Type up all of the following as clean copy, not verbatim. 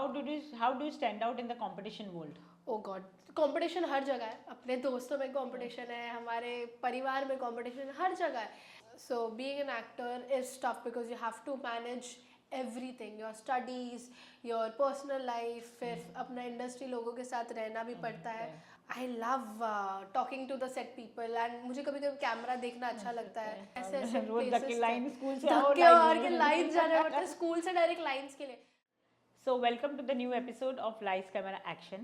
how do you stand out in the competition world? Oh God, competition हर जगह है. अपने दोस्तों में कंपटीशन है, हमारे परिवार में कंपटीशन है, हर जगह है. So being an actor is tough because you have to manage everything, your studies, your personal life, फिर अपना इंडस्ट्री लोगों के साथ रहना भी पड़ता है. I love talking to the set people and मुझे कभी कभी कैमरा देखना अच्छा लगता है. ऐसे ऐसे रोज धक्के लाइन स्कूल से धक्के और के लाइन जाने पड़ते हैं स्कूल से डायरेक्ट लाइंस के लिए. So welcome to the new episode of Lights Camera Action,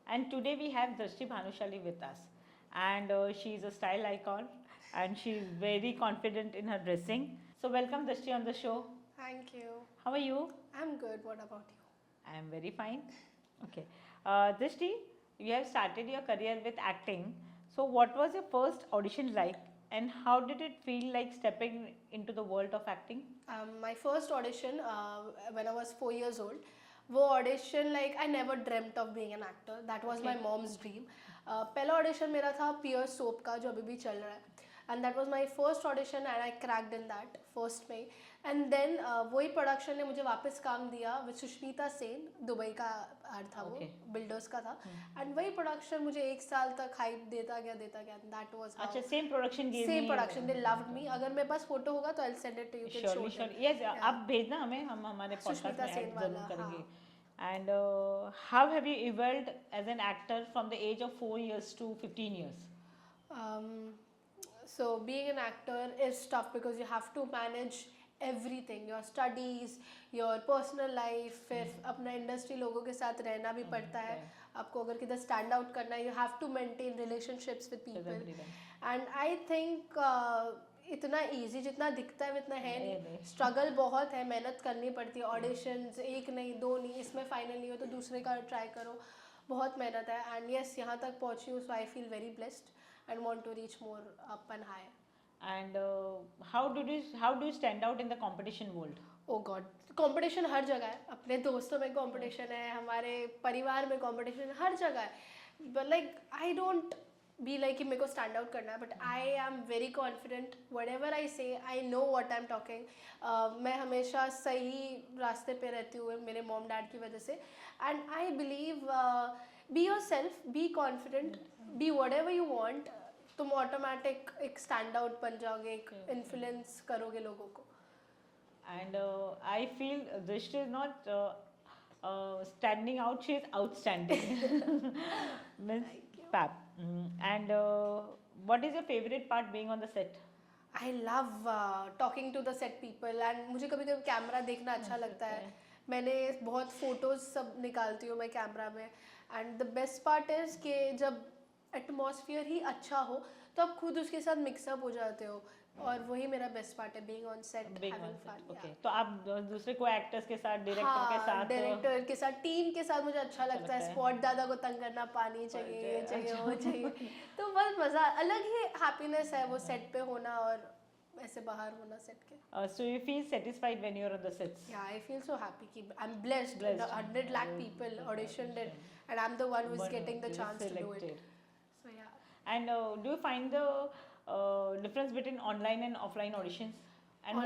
and today we have Drishti Bhanushali with us, and she is a style icon and she is very confident in her dressing. So welcome Drishti on the show. Thank you. How are you? I'm good. What about you? I am very fine. Okay. Drishti, you have started your career with acting. So what was your first audition like, and how did it feel like stepping into the world of acting? My first audition when I was 4 years old. वो audition like I never dreamed of being an actor. That was my moms dream. पहला audition मेरा था piers soap का जो अभी भी चल रहा है. And that was my first audition and I cracked in that first में. एंड देन वही प्रोडक्शन ने मुझे वापस काम दिया विद सुष्मिता सेन. दुबई का आर था वो, बिल्डर्स का था. एंड वही प्रोडक्शन मुझे 1 साल तक हाइप देता गया. दैट वाज अच्छा, same production they loved me. अगर मेरे पास फोटो होगा तो I will send it to you. Surely yes, आप भेजना हमें, हम हमारे पॉडकास्ट में ऐड जरूर करेंगे. And how have you evolved as an actor from the age of 4 years to 15 years? So being an actor is tough because you have to manage everything, your studies, your personal life, फिर अपना industry लोगों के साथ रहना भी पड़ता है. आपको अगर किधर स्टैंड आउट करना है, you have to maintain relationships with people. And I think इतना इजी जितना दिखता है इतना है नहीं. स्ट्रगल बहुत है, मेहनत करनी पड़ती है. ऑडिशंस एक नहीं, 2 नहीं, इसमें फाइनल नहीं हो तो दूसरे का ट्राई करो. बहुत मेहनत है. एंड यस, यहाँ तक पहुँची हूँ. So I feel very blessed and want to reach more up and high. And how do you stand out in the competition world? Oh God, competition हर जगह है. अपने दोस्तों में कंपटीशन है, हमारे परिवार में कंपटीशन है, हर जगह है. But like I don't be like कि मेरे को स्टैंड आउट करना है. But I am very confident. Whatever I say I know what I am talking. मैं हमेशा सही रास्ते पे रहती हूँ मेरे मॉम डैड की वजह से. And I believe be yourself, be confident, be whatever you want. तुम ऑटोमेटिक एक स्टैंड आउट बन जाओगे, एक इन्फ्लुएंस करोगे लोगों को. And I feel Drishti is not standing out, she is outstanding. Means fab. And what is your favorite part being on the set? I love talking to the set people and मुझे कभी कभी camera देखना अच्छा लगता है. मैंने बहुत photos सब निकालती हूँ मैं कैमरा में. And the best part is कि जब एटमॉस्फेयर ही अच्छा हो तो आप खुद उसके साथ मिक्सअप हो जाते हो. और वही मेरा बेस्ट पार्ट है, being on set, having fun. Okay, तो आप दूसरे को एक्टर्स के साथ, डायरेक्टर के साथ टीम के साथ मुझे अच्छा लगता है. स्पॉट दादा को तंग करना, पानी चाहिए, ये चाहिए, वो चाहिए. तो बहुत मजा, अलग ही हैप्पीनेस है वो सेट पे होना और ऐसे बाहर होना सेट के. So you feel satisfied when you're on the sets? Yeah, I feel so happy कि I'm blessed. 100 lakh people auditioned it and I'm the one who's getting the chance to do it. So yeah. And do you find the difference between online and offline auditions? And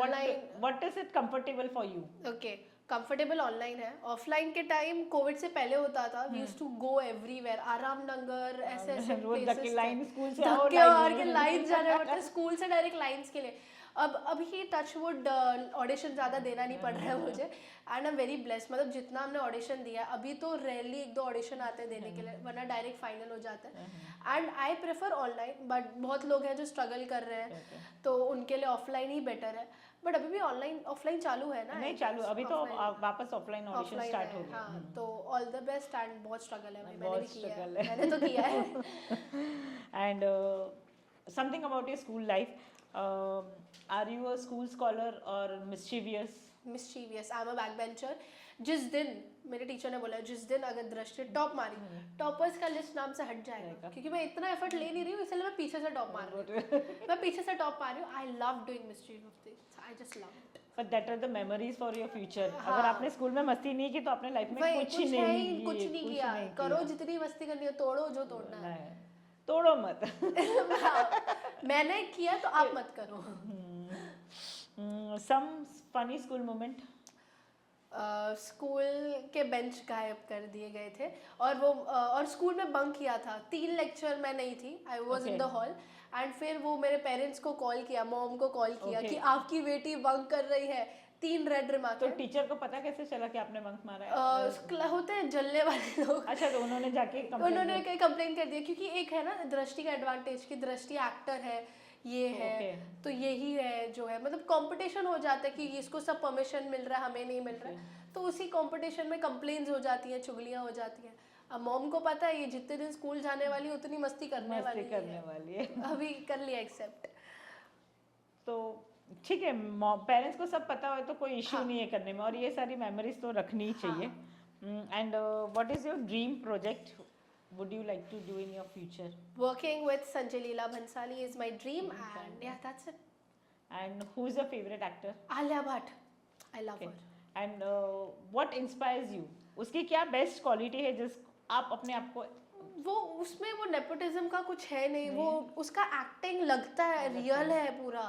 what is it comfortable for you? Okay, comfortable online है. Offline के time covid से पहले होता था. We used to go everywhere. Aram Nagar ऐसे ऐसे places, line school से धक्के और के लाइन जाने पड़ते, स्कूल से डायरेक्ट लाइंस के लिए. अब ही टचवुड ऑडिशन ज़्यादा देना नहीं पड़ रहा है मुझे. And I am very blessed. मतलब जितना हमने ऑडिशन दिया है, अभी तो रेयरली 1-2 ऑडिशन आते हैं देने के लिए, वरना डायरेक्ट फाइनल हो जाता है. And I prefer online. But बहुत लोग हैं जो स्ट्रगल कर रहे हैं, तो उनके लिए ऑफलाइन ही बेटर है. बट अभी भी ऑफलाइन चालू है ना? नहीं चालू, अभी तो वापस ऑफलाइन ऑडिशन स्टार्ट हो गया. हाँ, तो ऑल द बेस्ट. एंड बहुत स्ट्रगल है, मैंने भी किया है, मैंने तो किया है. And something about your school life. Are you a school scholar or mischievous? Mischievous. I'm a backbencher. जिस दिन मेरे टीचर ने बोला जिस दिन अगर दृष्टि टॉप मारी, टॉपर्स का लिस्ट नाम से हट जाएगा, क्योंकि मैं इतना एफर्ट ले नहीं रही हूँ, इसलिए मैं पीछे से टॉप मार रही हूँ. मैं पीछे से टॉप मार रही हूँ. I love doing mischievous things. I just love it. But that are the memories for your future. अगर आपने स्कूल में मस्ती नहीं की तो अपने लाइफ में कुछ नहीं किया. करो जितनी मस्ती करनी हो, तोड़ो जो तोड़ना है, तोड़ो मत. मैंने किया तो आप मत करो. Some funny school moment? School के बेंच गायब कर दिए गए थे और स्कूल में बंक किया था 3 लेक्चर मैं नहीं थी, I was in the hall and फिर वो मेरे पेरेंट्स को कॉल किया, मॉम को कॉल किया कि आपकी बेटी बंक कर रही है, 3 रेड रिमार्क। तो टीचर को पता कैसे चला कि आपने बंक मारा है? होते हैं जलने वाले लोग। अच्छा, तो उन्होंने जाके उन्होंने कंप्लेन कर दिया, क्योंकि एक है ना दृष्टि का एडवांटेज कि दृष्टि एक्टर है, ये है तो यही है जो है, मतलब कंपटीशन हो जाता है कि इसको सब परमिशन मिल रहा है, हमें नहीं मिल रहा है, तो उसी कंपटीशन में कंप्लेन्स हो जाती हैं, चुगलियां हो जाती हैं। अब मॉम को पता है ये जितने दिन स्कूल जाने वाली उतनी मस्ती करने वाली है। अभी कर लिया एक्सेप्ट, तो ठीक है, पेरेंट्स को सब पता हो तो कोई इश्यू नहीं है करने में, और ये सारी मेमोरीज तो रखनी ही चाहिए। And what is your dream project would you like to do in your future? Working with Sanjay Leela Bhansali is my dream, and yeah, that's it. And who's your favorite actor? Alia Bhatt, I love her. And what inspires you? उसकी क्या best quality है जिस आप अपने आप को, वो उसमें वो नेपोटिज्म का कुछ है नहीं, वो उसका एक्टिंग लगता है रियल है पूरा,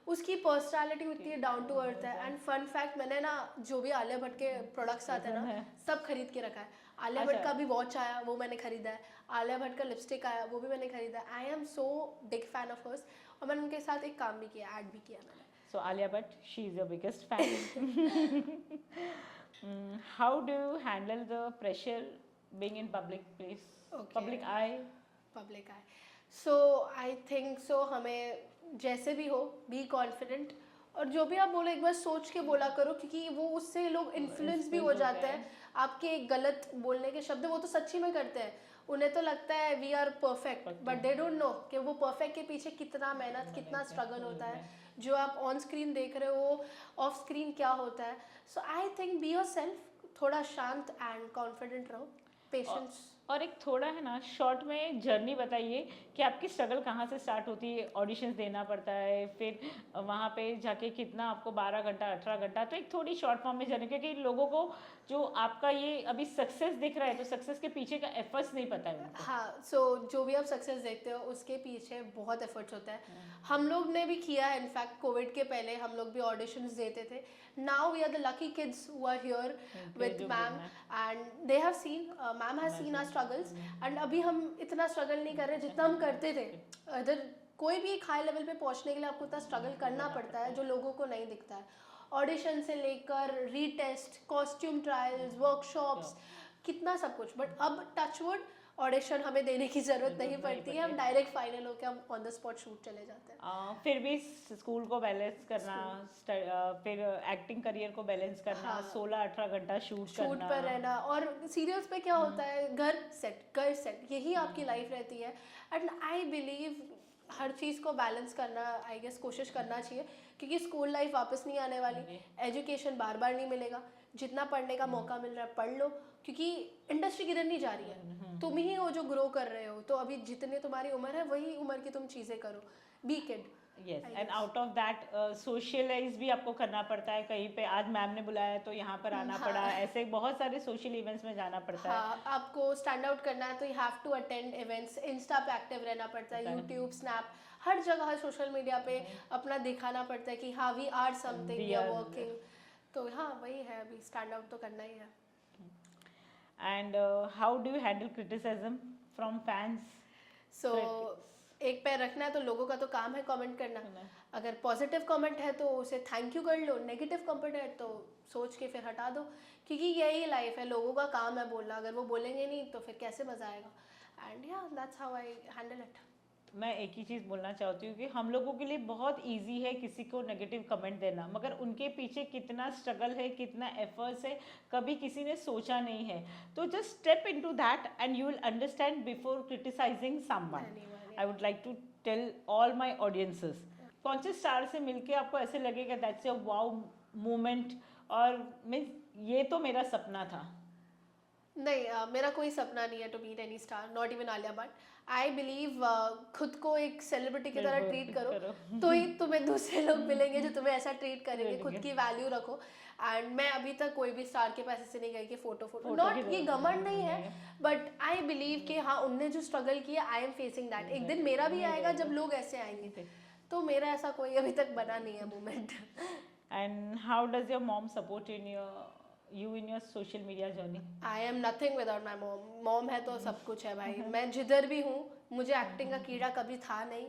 उसकी पर्सनालिटी उतनी डाउन टू अर्थ है। एंड फन फैक्ट, मैंने ना जो भी आलिया भट्ट के प्रोडक्ट्स आते हैं ना सब खरीद के रखा है। आलिया भट्ट का भी वॉच आया, वो मैंने खरीदा है, आलिया भट्ट का लिपस्टिक आया, वो भी मैंने खरीदा है। I am so big fan of hers, और मैंने उनके साथ एक काम भी किया, ऐड भी किया मैंने। So Alia Bhatt, she is your biggest fan. How do you handle the pressure being in public place, public eye? Public eye. So I think so, हमें जैसे भी हो बी कॉन्फिडेंट, और जो भी आप बोलो एक बार सोच के बोला करो, क्योंकि वो उससे लोग इन्फ्लुएंस भी हो जाते हैं। आपके गलत बोलने के शब्द वो तो सच्ची में करते हैं, उन्हें तो लगता है we are perfect, but they don't know कि वो परफेक्ट के पीछे कितना मेहनत, कितना स्ट्रगल होता है। जो आप ऑन स्क्रीन देख रहे हो, ऑफ स्क्रीन क्या होता है। So I think be yourself, थोड़ा शांत एंड कॉन्फिडेंट रहो, पेशेंस। और एक थोड़ा है ना शॉर्ट में जर्नी बताइए कि आपकी स्ट्रगल कहाँ से स्टार्ट होती है, ऑडिशंस देना पड़ता है, फिर वहाँ पे जाके कितना आपको 12 घंटा 18 घंटा, तो एक थोड़ी शॉर्ट फॉर्म में जर्नी, क्योंकि लोगों को जो आपका ये अभी सक्सेस दिख रहा है तो सक्सेस के पीछे का एफर्ट्स नहीं पता है उनको। हाँ, सो जो भी आप सक्सेस देखते हो उसके पीछे बहुत एफर्ट्स होता है। हम लोग ने भी किया है, इनफैक्ट कोविड के पहले हम लोग भी ऑडिशंस देते थे। Now we are the lucky kids who are here with ma'am, and they have seen, ma'am has seen our struggles, and अभी हम इतना स्ट्रगल नहीं कर रहे जितना हम करते थे। अदर कोई भी एक हाई लेवल पे पहुंचने के लिए आपको इतना स्ट्रगल करना पड़ता है जो लोगों को नहीं दिखता है। ऑडिशन से लेकर रीटेस्ट, कॉस्ट्यूम ट्रायल्स, वर्कशॉप्स, कितना सब कुछ। बट अब टचवुड ऑडिशन हमें देने की जरूरत नहीं पड़ती है, हम डायरेक्ट फाइनल होकर हम ऑन द स्पॉट शूट चले जाते हैं। फिर भी स्कूल को बैलेंस करना, फिर एक्टिंग करियर को बैलेंस करना, 16-18 घंटा शूट पर रहना, और सीरियल्स पे क्या होता है, घर सेट, यही आपकी लाइफ रहती है। एंड आई बिलीव हर चीज़ को बैलेंस करना, आई गेस कोशिश करना चाहिए, क्योंकि स्कूल लाइफ वापस नहीं आने वाली, एजुकेशन बार बार नहीं मिलेगा। जितना पढ़ने का मौका मिल रहा है पढ़ लो, क्योंकि इंडस्ट्री किधर नहीं जा रही है, तुम ही हो जो ग्रो कर रहे हो। तो अभी जितने तुम्हारी उम्र है वही उम्र की तुम चीज़ें करो, be kid. Yes, and out of that socialise भी आपको करना पड़ता है। कहीं पे आज मैम ने बुलाया तो यहाँ पर आना पड़ा, ऐसे बहुत सारे सोशल इवेंट्स में जाना पड़ता है। आपको स्टैंड आउट करना है तो you have to attend events, Insta पे एक्टिव रहना पड़ता है, यूट्यूब, स्नैप, हर जगह सोशल मीडिया पे अपना दिखाना पड़ता है कि हाँ we are something, we are working. तो हाँ वही है, अभी स्टैंड आउट तो करना ही है। And how do you handle criticism from fans? So एक पैर रखना है तो लोगों का तो काम है कमेंट करना। अगर पॉजिटिव कमेंट है तो उसे थैंक यू कर लो, नेगेटिव कमेंट है तो सोच के फिर हटा दो, क्योंकि यही लाइफ है, लोगों का काम है बोलना। अगर वो बोलेंगे नहीं तो फिर कैसे मजा आएगा। एंड या that's how I handle it. मैं एक ही चीज़ बोलना चाहती हूँ कि हम लोगों के लिए बहुत इजी है किसी को नेगेटिव कमेंट देना, मगर उनके पीछे कितना स्ट्रगल है, कितना एफर्ट्स है, कभी किसी ने सोचा नहीं है। तो just step into that and you will understand before criticising someone. I would like to tell all my audiences, कौन से स्टार से मिलके आपको ऐसे लगेगा दैट्स अ वाओ मोमेंट, और मीन्स ये तो मेरा सपना था? नहीं, मेरा कोई सपना नहीं है to meet any star, not even Alia Bhatt. I believe खुद को एक सेलिब्रिटी की तरह ट्रीट करो तो ही तुम्हें दूसरे लोग मिलेंगे जो तुम्हें ऐसा ट्रीट करेंगे। खुद की वैल्यू रखो। एंड मैं अभी तक कोई भी स्टार के पैसे से नहीं गई कि फोटो नॉट, ये घमंड नहीं है, बट आई बिलीव कि हाँ उनने जो स्ट्रगल किया आई एम फेसिंग दैट। एक दिन मेरा भी आएगा जब लोग ऐसे आएंगे, तो मेरा ऐसा कोई अभी तक बना नहीं है moment. And how does your mom support in you in your social media journey? I am nothing without my mom. Mom है तो सब कुछ है भाई. मैं जिधर भी हूँ, मुझे एक्टिंग का कीड़ा कभी था नहीं.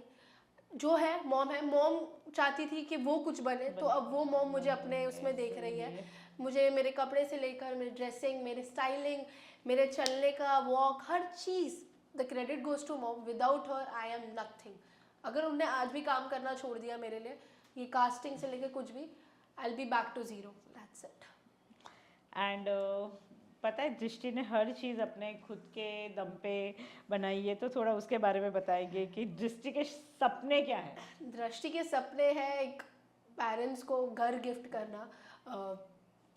जो है मॉम है. मॉम चाहती थी कि वो कुछ बने, तो अब वो मॉम मुझे अपने उसमें देख रही है. मुझे मेरे कपड़े से लेकर मेरी ड्रेसिंग, मेरी स्टाइलिंग, मेरे चलने का वॉक, हर चीज़, the credit goes to mom. Without her I am nothing. अगर उनने आज भी काम करना छोड़ दिया मेरे लिए, ये कास्टिंग से लेकर कुछ भी, I will be back to zero. That's it. And पता है दृष्टि ने हर चीज़ अपने खुद के दम पे बनाई है, तो थोड़ा उसके बारे में बताएंगे कि दृष्टि के सपने क्या है? दृष्टि के सपने हैं एक पेरेंट्स को घर गिफ्ट करना.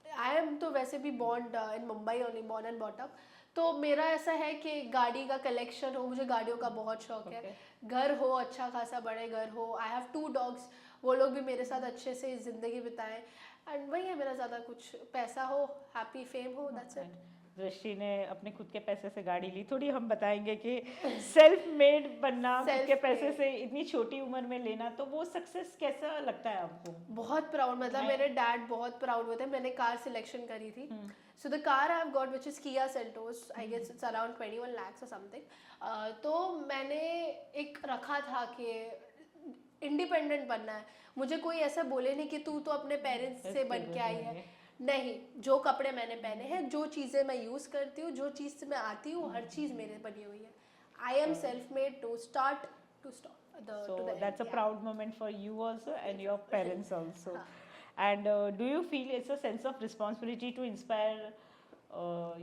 आई एम तो वैसे भी born in Mumbai, only born and brought up. तो मेरा ऐसा है कि गाड़ी का कलेक्शन हो. मुझे गाड़ियों का बहुत शौक है. घर हो, अच्छा खासा बड़े घर हो. I have 2 dogs. वो लोग भी मेरे साथ अच्छे से ज़िंदगी बिताएं. एंड वही है मेरा. ज़्यादा कुछ पैसा हो, हैप्पी फेम हो, दैट्स इट. दृष्टि ने अपने खुद के पैसे से गाड़ी ली. थोड़ी हम बताएंगे कि सेल्फ मेड बनना, खुद के पैसे से इतनी छोटी उम्र में लेना, तो वो सक्सेस कैसा लगता है आपको? बहुत प्राउड. मतलब मेरे डैड बहुत प्राउड हुए थे. मैंने कार सिलेक्शन करी थी. So the car I have got which is Kia Seltos. I guess it's around 21 lakhs और समथिंग. तो मैंने एक रखा था कि इंडिपेंडेंट बनना है. मुझे कोई ऐसा बोले नहीं कि तू तो अपने पेरेंट्स से बन के आई है. नहीं, जो कपड़े मैंने पहने हैं, जो चीज़ें मैं यूज़ करती हूँ, जो चीज़ से मैं आती हूँ, हर चीज़ मेरे बनी हुई है. I am self made to start to stop. So that's a proud moment for you also and your parents also. And do you feel it's a sense of responsibility to inspire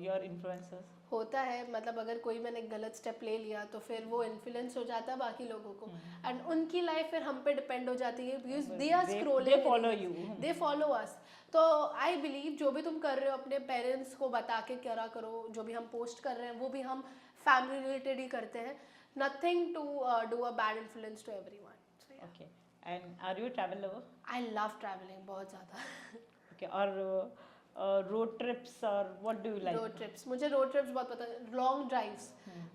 your influencers? होता है. मतलब अगर कोई मैंने गलत step ले लिया तो फिर वो इन्फ्लुएंस हो जाता है बाकी लोगों को. एंड उनकी लाइफ फिर हम पे डिपेंड हो जाती है. Because they are scrolling, they follow you. They follow us. तो आई बिलीव जो भी तुम कर रहे हो अपने पेरेंट्स को बता के करा करो. जो भी हम पोस्ट कर रहे हैं वो भी हम फैमिली रिलेटेड ही करते हैं. Nothing to do a bad influence to everyone. Okay. And are you a travel lover? I love travelling बहुत ज़्यादा. Okay. और रोड ट्रिप्स और what do you like? Road trips. मुझे रोड ट्रिप्स बहुत पसंद है. Long drives.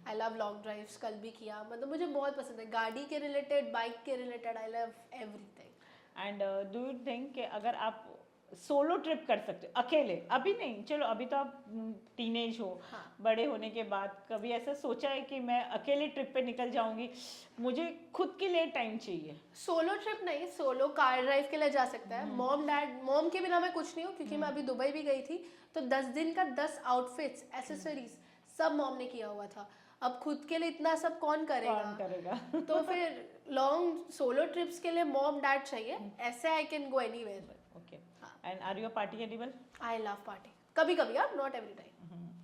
I love long drives. कल भी किया. मतलब मुझे बहुत पसंद है. गाड़ी के रिलेटेड, बाइक के related, I love everything. And do you think कि अगर आप सोलो ट्रिप कर सकते हो अकेले, अभी नहीं, चलो अभी तो आप टीनेज हो, बड़े होने के बाद कभी ऐसा सोचा है कि मैं अकेले ट्रिप पे निकल जाऊंगी, मुझे खुद के लिए टाइम चाहिए? सोलो ट्रिप नहीं, सोलो कार ड्राइव के लिए जा सकता है. मॉम डैड, मॉम के बिना मैं कुछ नहीं हूँ. क्योंकि मैं अभी दुबई भी गई थी तो 10 दिन का 10 आउटफिट्स, एसेसरीज सब मॉम ने किया हुआ था. अब खुद के लिए इतना सब कौन करेगा? तो फिर लॉन्ग सोलो ट्रिप्स के लिए मॉम डैड चाहिए. ऐसे I can go anywhere. Okay. And are you a party animal? I love party. कभी कभी, यार, not every time.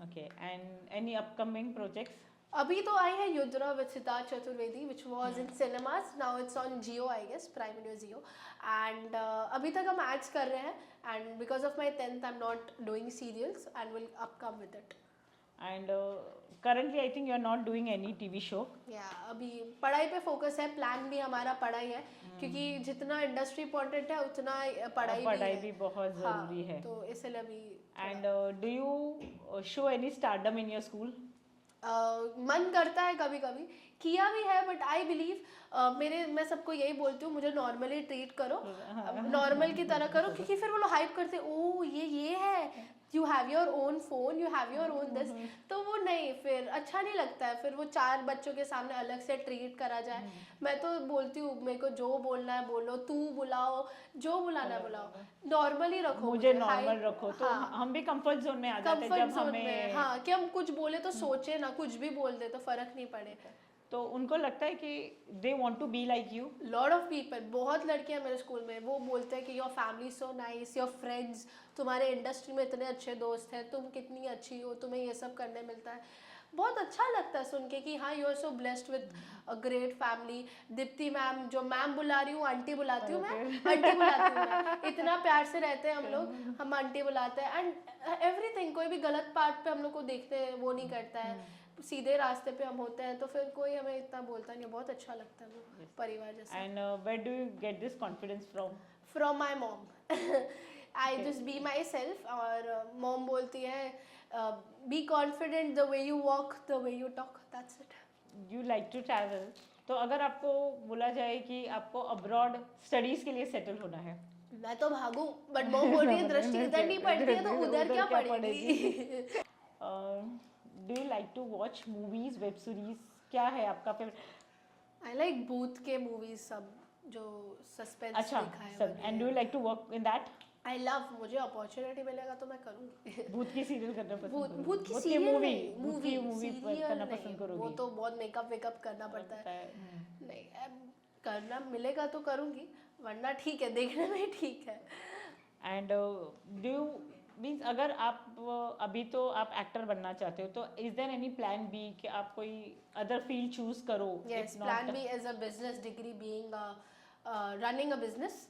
Okay. And any upcoming projects? अभी तो आई है Yudhra with Siddharth Chaturvedi which was in cinemas. Now it's on Jio, I guess Prime Video Jio. And अभी तक हम एड्स कर रहे हैं. And because of my 10th I am not doing serials and will अपकम with it. And currently I think you are not doing any TV show. अभी पढ़ाई पे focus है. प्लान भी हमारा पढ़ाई है. क्योंकि जितना इंडस्ट्री इम्पोर्टेंट है उतना पढ़ाई भी बहुत जरूरी है. तो इसलिए अभी. And do you show any stardom in your school? मन करता है कभी कभी. किया भी है. बट आई बिलीव मैं सबको यही बोलती हूँ, मुझे नॉर्मली ट्रीट करो, नॉर्मल की तरह करो. क्योंकि फिर वो लोग हाइप करते, ओ ये है, you have your own phone, you have your own this. तो वो नहीं, फिर अच्छा नहीं लगता है. फिर वो 4 बच्चों के सामने अलग से ट्रीट करा जाए. मैं तो बोलती हूँ मेरे को जो बोलना है बोलो, तू बुलाओ, जो बुलाना है बुलाओ, नॉर्मली रखो, मुझे नॉर्मल रखो. तो हम भी कंफर्ट जोन में आ जाते हैं जब हमें. हाँ, कि हम कुछ बोले तो सोचे ना, कुछ भी बोल दे तो फर्क नहीं पड़े. तो उनको लगता है कि they want to be like you. Lot of people, बहुत लड़कियां मेरे स्कूल में, वो बोलते हैं कि your family so nice, your friends, तुम्हारे इंडस्ट्री में इतने अच्छे दोस्त हैं, तुम कितनी अच्छी हो, तुम्हें ये सब करने मिलता है. बहुत अच्छा लगता है सुन के कि हाँ, you are so blessed with a great family. Deepti ma'am, जो मैम बुला रही हूँ, आंटी बुलाती हूँ मैं, आंटी बुलाती हूँ मैं. इतना प्यार से रहते हैं हम लोग, हम आंटी बुलाते हैं. एंड एवरीथिंग, कोई भी गलत पार्ट पे हम लोग को देखते हैं वो नहीं करता है. सीधे रास्ते पे हम होते हैं तो फिर कोई हमें इतना बोलता नहीं. बहुत अच्छा लगता है वो परिवार जैसा. And where do you get this confidence from? From my mom. I just be myself. और मॉम बोलती है be confident, the way you walk, the way you talk, that's it. You like to travel. तो अगर आपको बोला जाए कि आपको अब्रॉड स्टडीज़ के लिए सेटल होना है, मैं तो भागूं, बट मॉम बोल रही है दृष्टि इधर नहीं पड़ती है तो उधर क्या पड़ेगी. Do you like to watch movies, web series? क्या है आपका फेवरेट? आई लाइक भूत के मूवीज सब, जो सस्पेंस अच्छा दिखाए सब. And do you like to work in that? I love, मुझे अपॉर्चुनिटी मिलेगा तो मैं करूंगी. भूत की सीरियल करना पसंद भूत करोगे? भूत की भूत सीरियल मूवी, नहीं, भूत की मूवी सीरियल करना नहीं, पसंद वो करोगी? तो बहुत मेकअप वेकअप करना पड़ता है. नहीं, अब करना मिलेगा तो करूंगी, वरना ठीक है, देखने में ठीक है. एंड डू यू मीन्स अगर आप अभी तो आप एक्टर बनना चाहते हो, तो is there any plan B कि आप कोई अदर फील्ड चूज करो? Yes, plan B as a business degree, being running a business,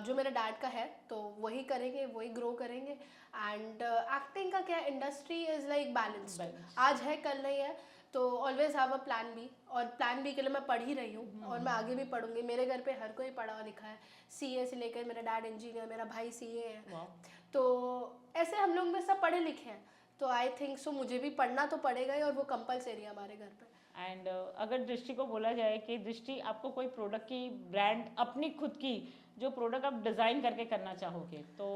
जो मेरे डैड का है, तो वही करेंगे, वही ग्रो करेंगे. एंड एक्टिंग का क्या, industry is like balanced, Balanced. आज है कल नहीं है, तो always have a plan B. और प्लान बी के लिए मैं पढ़ ही रही हूँ और मैं आगे भी पढ़ूंगी. मेरे घर पे हर कोई पढ़ा लिखा है, सीए से लेकर, मेरा डैड इंजीनियर, मेरा भाई सीए है. Wow. तो ऐसे हम लोग में सब पढ़े लिखे हैं, तो आई थिंक सो मुझे भी पढ़ना तो पड़ेगा ही, और वो कंपलसरी है हमारे घर पे. एंड अगर दृष्टि को बोला जाए कि दृष्टि आपको कोई प्रोडक्ट की ब्रांड अपनी खुद की जो प्रोडक्ट आप डिज़ाइन करके करना चाहोगे, तो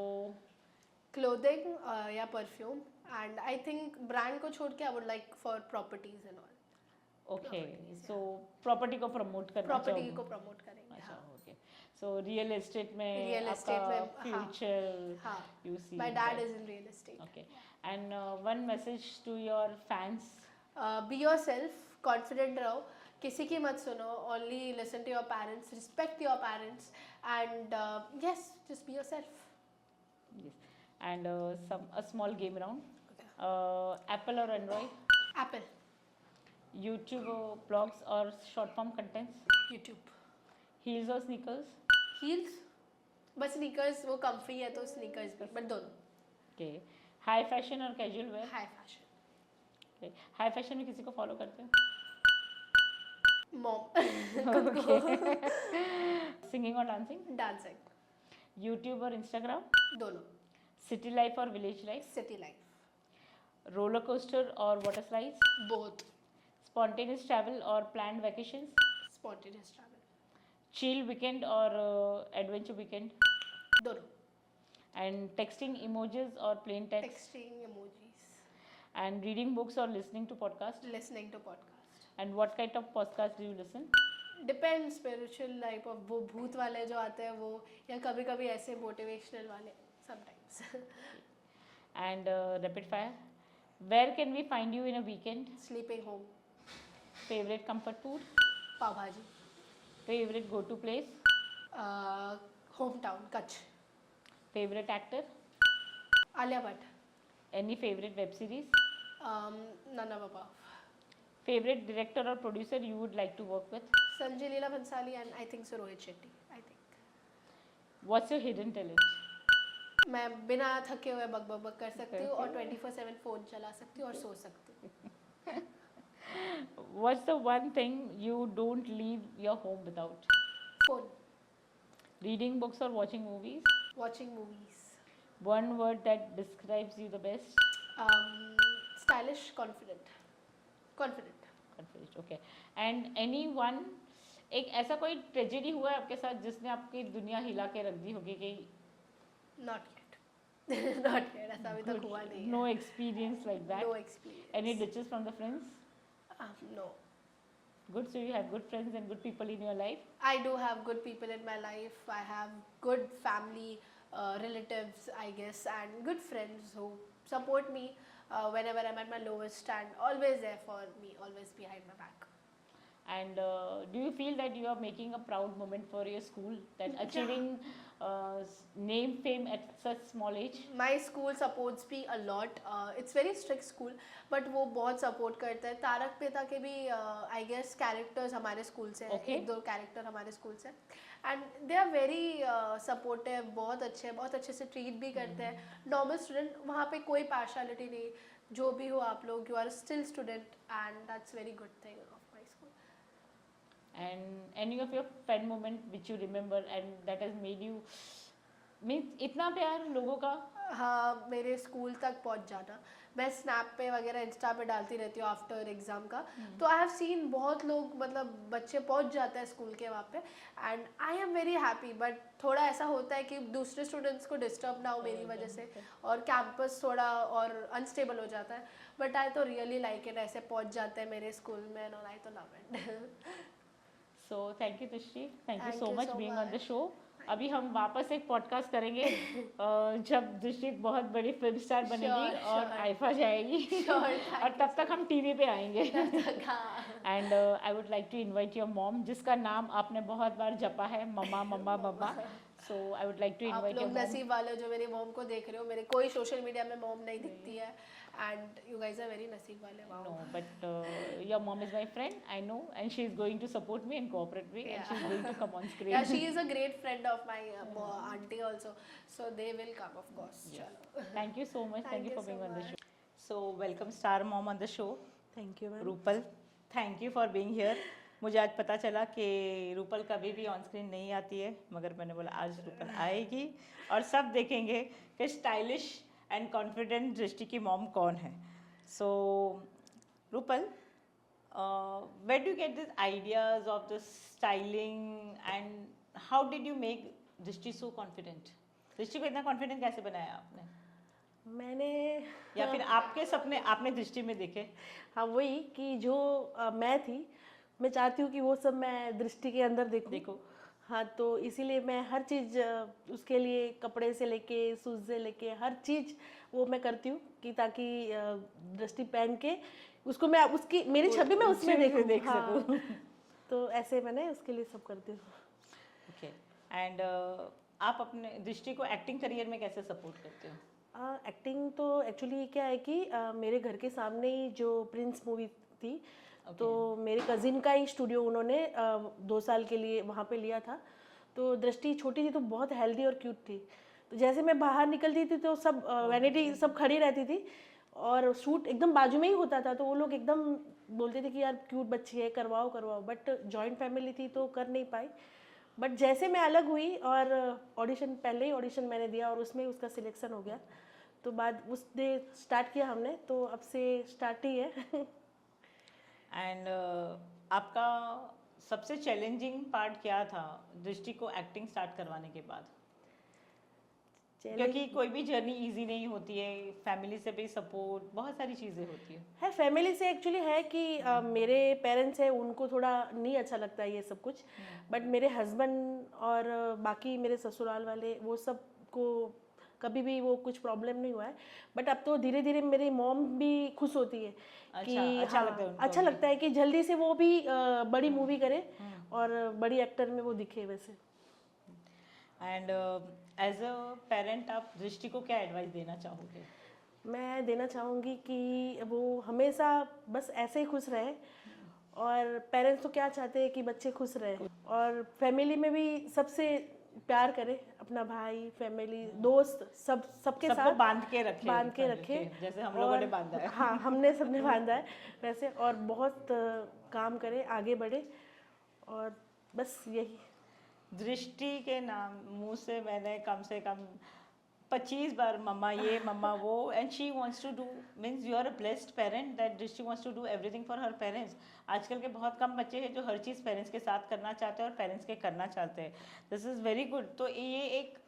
क्लोथिंग या perfume. And I think brand को छोड़ के I would like for properties and all. Okay, so property को प्रमोट करना प्रॉपर्टी चाहोगे? को प्रमोट करेंगे. अच्छा, हाँ, ओके. सो रियल एस्टेट में रियल आपका एस्टेट में, हाँ, फ्यूचर हाँ. You see? My dad is in real estate. Okay. And one message to your fans? Be yourself, confident रहो, किसी की मत सुनो, only listen to your parents, respect your parents, and yes, just be yourself. Yes. And a small game round. Apple or Android? Apple. YouTube blogs or short form contents? YouTube. Heels or sneakers? Heels. बस sneakers वो comfy है तो sneakers भी, but दोनों. Okay. High fashion or casual wear? High fashion. Okay. High fashion में किसी को follow करते हो? Mom. Singing or dancing? Dancing. YouTube or Instagram? दोनों. City life or village life? City life. Roller coaster or water slides? Both. Spontaneous travel or planned vacations? Spontaneous travel. Chill weekend or adventure weekend? दोनों. And texting emojis or plain text? Texting, emojis. And reading books or listening to podcast? Listening to podcast. And what kind of podcast do you listen? Depend, spiritual type of, वो भूत वाले जो आते हैं वो, या कभी कभी ऐसे मोटिवेशनल वाले sometimes. And rapid fire. Where can we find you in a weekend? Sleeping home. Favorite comfort food? Pav bhaji. Favorite go-to place? Hometown Kutch. Favorite actor? Alia Bhatt. Any favorite web series? None of above. Favorite director or producer you would like to work with? Sanjay Leela Bhansali and I think so Rohit Shetty. I think What's your hidden talent? मैं बिना थके हुए बक बक बक कर सकती हूँ, और 24/7 phone चला सकती हूँ और सो सकती हूँ. What's the one thing you don't leave your home without? Phone. Reading books or watching movies? Watching movies. One word that describes you the best? Stylish. Confident. Confident. Confused, okay. And anyone, एक ऐसा कोई tragedy हुआ है आपके साथ जिसने आपकी दुनिया हिला के रख दी होगी कि नॉट येट. नॉट येट, ऐसा अभी तक हुआ नहीं है. no experience like that? No experience. Any ditches from the friends? No. Good, so you have good friends and good people in your life. I do have good people in my life. I have good family, relatives, I guess, and good friends who support me whenever I'm at my lowest, and always there for me, always behind my back. And do you feel that you are making a proud moment for your school, that achieving name, fame at such small age? My school supports me a lot. It's very strict school, but वो बहुत support करता है. तारक मेहता के भी I guess characters हमारे school से हैं. Okay. एक दो character हमारे स्कूल से, and they are very supportive. बहुत अच्छे से treat भी करते हैं. Normal student, वहाँ पे कोई partiality नहीं. जो भी हो आप लोग, you are still student, and that's very good thing of my school. And any of your fun moment which you remember and that has made you means इतना प्यार लोगों का। हाँ, मेरे स्कूल तक पहुंच जाना। मैं स्नैप पे वगैरह इंस्टा पे डालती रहती हूँ आफ्टर एग्ज़ाम का। तो आई हैव सीन बहुत लोग, मतलब बच्चे पहुंच जाते हैं स्कूल के वहाँ पे, and I am very happy. But थोड़ा ऐसा होता है कि दूसरे स्टूडेंट्स को डिस्टर्ब ना हो मेरी वजह से, और कैंपस थोड़ा और अनस्टेबल हो जाता है। बट आई तो रियली लाइक इट, ऐसे पहुंच जाते हैं मेरे स्कूल में, और आई तो love it. So thank you Drishti, thank you Thank so you much so being on the much. Show. अभी हम वापस एक पॉडकास्ट करेंगे जब दृष्टि बहुत बड़ी फिल्म स्टार बनेगी Sure, और sure. आईफा जाएगी Sure, thank और you तब so तक हम much. टीवी पे आएंगे। तब तक हाँ। And I would like to invite your mom, जिसका नाम आपने बहुत बार जपा है, मम्मा मम्मा मम्मा। So I would like to आप इनवाइट योर लोग मॉम। नसीब वाले हो जो मेरी मॉम को देख रहे हो। मेरे कोई सोशल मीडिया में मॉम नहीं दिखती है, and you guys are very नसीब वाले। No, but your mom is my friend, I know, and she is going to support me and cooperate me, and she is going to come on screen. Yeah, she is a great friend of my auntie also, so they will come, of course. Yes. Chalo. Thank you so much. Thank you for so being on the much. show. So, welcome star mom on the show. Thank you ma'am. Rupal, thank you for being here. मुझे आज पता चला कि रूपल कभी भी on screen नहीं आती है, मगर मैंने बोला आज रूपल आएगी और सब देखेंगे कि स्टाइलिश एंड कॉन्फिडेंट दृष्टि की मॉम कौन है। सो Rupal, where do you get these ideas of the styling and how did you make दृष्टि so confident? दृष्टि को इतना कॉन्फिडेंट कैसे बनाया आपने, मैंने या फिर आपके सपने आपने दृष्टि में देखे? हाँ, वही कि जो मैं थी, मैं चाहती हूँ कि वो सब मैं दृष्टि के अंदर देखूँ। देखो, हाँ, तो इसीलिए मैं हर चीज़ उसके लिए, कपड़े से लेके शूज़ से लेके हर चीज़ वो मैं करती हूँ कि ताकि दृष्टि पहन के उसको मैं, उसकी मेरी छवि मैं उसमें देखूँ, देख हाँ। सकूँ। तो ऐसे मैंने उसके लिए सब करती हूँ। ओके, एंड आप अपने दृष्टि को एक्टिंग करियर में कैसे सपोर्ट करते हो? एक्टिंग तो एक्चुअली क्या है कि मेरे घर के सामने ही जो प्रिंस मूवी थी, तो मेरे कज़िन का ही स्टूडियो उन्होंने 2 साल के लिए वहाँ पे लिया था। तो दृष्टि छोटी थी तो बहुत हेल्दी और क्यूट थी। तो जैसे मैं बाहर निकलती थी तो सब वैनिटी सब खड़ी रहती थी, और शूट एकदम बाजू में ही होता था। तो वो लोग एकदम बोलते थे कि यार क्यूट बच्ची है, करवाओ करवाओ। बट जॉइंट फैमिली थी तो कर नहीं पाई। बट जैसे मैं अलग हुई और ऑडिशन, पहले ही ऑडिशन मैंने दिया और उसमें उसका सिलेक्शन हो गया, तो बाद उस डे स्टार्ट किया हमने, तो अब से स्टार्ट ही है। एंड आपका सबसे चैलेंजिंग पार्ट क्या था दृष्टि को एक्टिंग स्टार्ट करवाने के बाद? क्योंकि कोई भी जर्नी इजी नहीं होती है, फैमिली से भी सपोर्ट, बहुत सारी चीज़ें होती है। फैमिली से एक्चुअली है कि मेरे पेरेंट्स हैं, उनको थोड़ा नहीं अच्छा लगता है ये सब कुछ। बट मेरे हस्बैंड और बाकी मेरे ससुराल वाले, वो सब को कभी भी वो कुछ प्रॉब्लम नहीं हुआ है। बट अब तो धीरे धीरे मेरी मॉम भी खुश होती है कि अच्छा लगता है उनको अच्छा भी। लगता है कि जल्दी से वो भी बड़ी मूवी करे और बड़ी एक्टर में वो दिखे वैसे। एंड एज अ पेरेंट आप दृष्टि को क्या एडवाइस देना चाहोगे? मैं देना चाहूँगी कि वो हमेशा बस ऐसे ही खुश रहे, और पेरेंट्स तो क्या चाहते हैं कि बच्चे खुश रहे, और फैमिली में भी सबसे प्यार करे, अपना भाई, फैमिली, दोस्त, सबके सबको साथ बांध के रखे, जैसे हम लोगों ने बांधा है। हाँ, हमने सबने बांधा है वैसे, और बहुत काम करे, आगे बढ़े, और बस यही। दृष्टि के नाम मुंह से मैंने कम से कम 25 बार मम्मा ये मम्मा वो, and she wants to do, means you are a blessed parent that Drishti wants to do everything for her parents. आजकल के बहुत कम बच्चे हैं जो हर चीज़ पेरेंट्स के साथ करना चाहते हैं और पेरेंट्स के करना चाहते हैं। This is very good. तो ये एक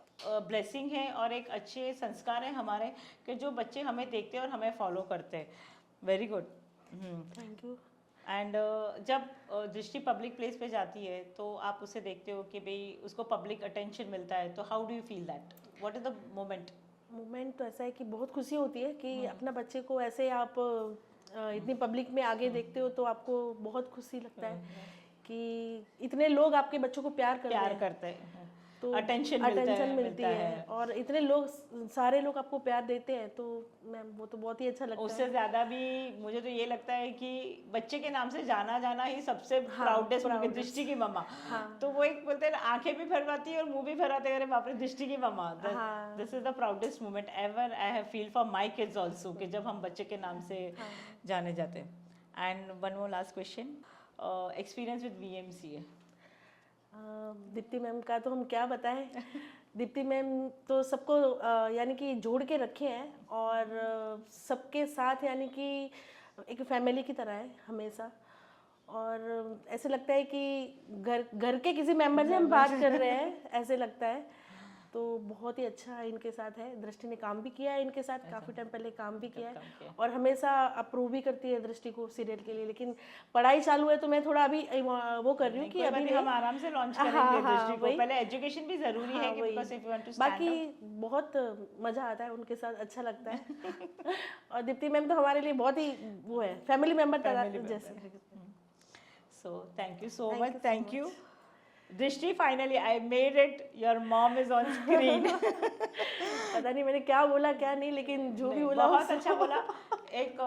ब्लेसिंग है और एक अच्छे संस्कार है हमारे कि जो बच्चे हमें देखते हैं और हमें फॉलो करते हैं। Very good. Thank you. And जब दृष्टि पब्लिक प्लेस पे जाती है तो आप उसे देखते हो कि भाई उसको पब्लिक अटेंशन मिलता है, तो how do you feel that? What is the moment? तो ऐसा है कि बहुत खुशी होती है कि अपना बच्चे को ऐसे आप इतनी पब्लिक में आगे देखते हो, तो आपको बहुत खुशी लगता है कि इतने लोग आपके बच्चों को प्यार करते हैं, तो अटेंशन मिलती है, और इतने लोग, सारे लोग आपको प्यार देते हैं, तो मैम वो तो बहुत ही अच्छा लगता है। उससे ज़्यादा भी मुझे तो ये लगता है कि बच्चे के नाम से जाना ही सबसे प्राउडेस्ट मोमेंट, दृष्टि की मम्मा। तो वो एक बोलते हैं ना, आंखें भी फरवाती है और मुंह भी फरवाते हैं, अरे बाप रे दृष्टि की मम्मा। This is the proudest moment ever I have feel for my kids also, कि जब हम बच्चे के नाम से जाने जाते हैं। And one more last question, experience with VMCA। Deepti ma'am का तो हम क्या बताएं, दीप्ति मैम तो सबको यानी कि जोड़ के रखे हैं और सबके साथ यानी कि एक फैमिली की तरह है हमेशा। और ऐसे लगता है कि घर घर के किसी मेंबर से हम बात कर रहे हैं ऐसे लगता है। तो बहुत ही अच्छा इनके साथ है। दृष्टि ने काम भी किया है इनके साथ, काफ़ी टाइम पहले काम भी किया है और हमेशा अप्रूव भी करती है दृष्टि को सीरियल के लिए। लेकिन पढ़ाई चालू है तो मैं थोड़ा अभी वो कर रही हूँ कि अभी हम आराम से लॉन्च करेंगे हाँ, दृष्टि को। वही। पहले एजुकेशन भी जरूरी है कि वही। Because if you want to stand बाकी बहुत मजा आता है उनके साथ, अच्छा लगता है। और दीप्ति मैम तो हमारे लिए बहुत ही वो है, फैमिली मेंबर तरह जैसे। So thank you so Thank much. you so Thank you. much. Drishti, finally I made it. Your mom is on screen. पता नहीं मैंने क्या बोला क्या नहीं, लेकिन जो भी नहीं, बोला बहुत अच्छा बोला। एक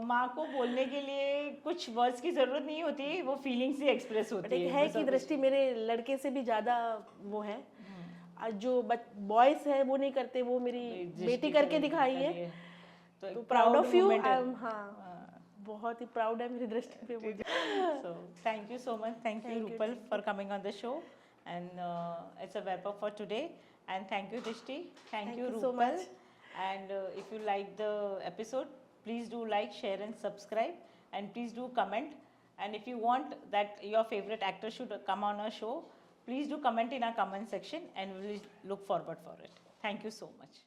माँ को बोलने के लिए कुछ वर्ड्स की जरूरत नहीं होती, वो फीलिंग्स ही एक्सप्रेस बट होती एक है। है कि दृष्टि मेरे लड़के से भी ज्यादा वो है। आज जो बॉयज है वो नहीं करते, वो मेरी बेटी करके दिखाई है। तो प्राउड ऑफ यू। हाँ, बहुत ही प्राउड है मेरी दृष्टि पे मुझे। So thank you so much. Thank you Rupal for coming on the show, and it's a wrap up for today. And thank you Drishti. Thank you you so Rupal. much. And if you like the episode, please do like, share, and subscribe. And please do comment. And if you want that your favorite actor should come on our show, please do comment in our comment section, and we will look forward for it. Thank you so much.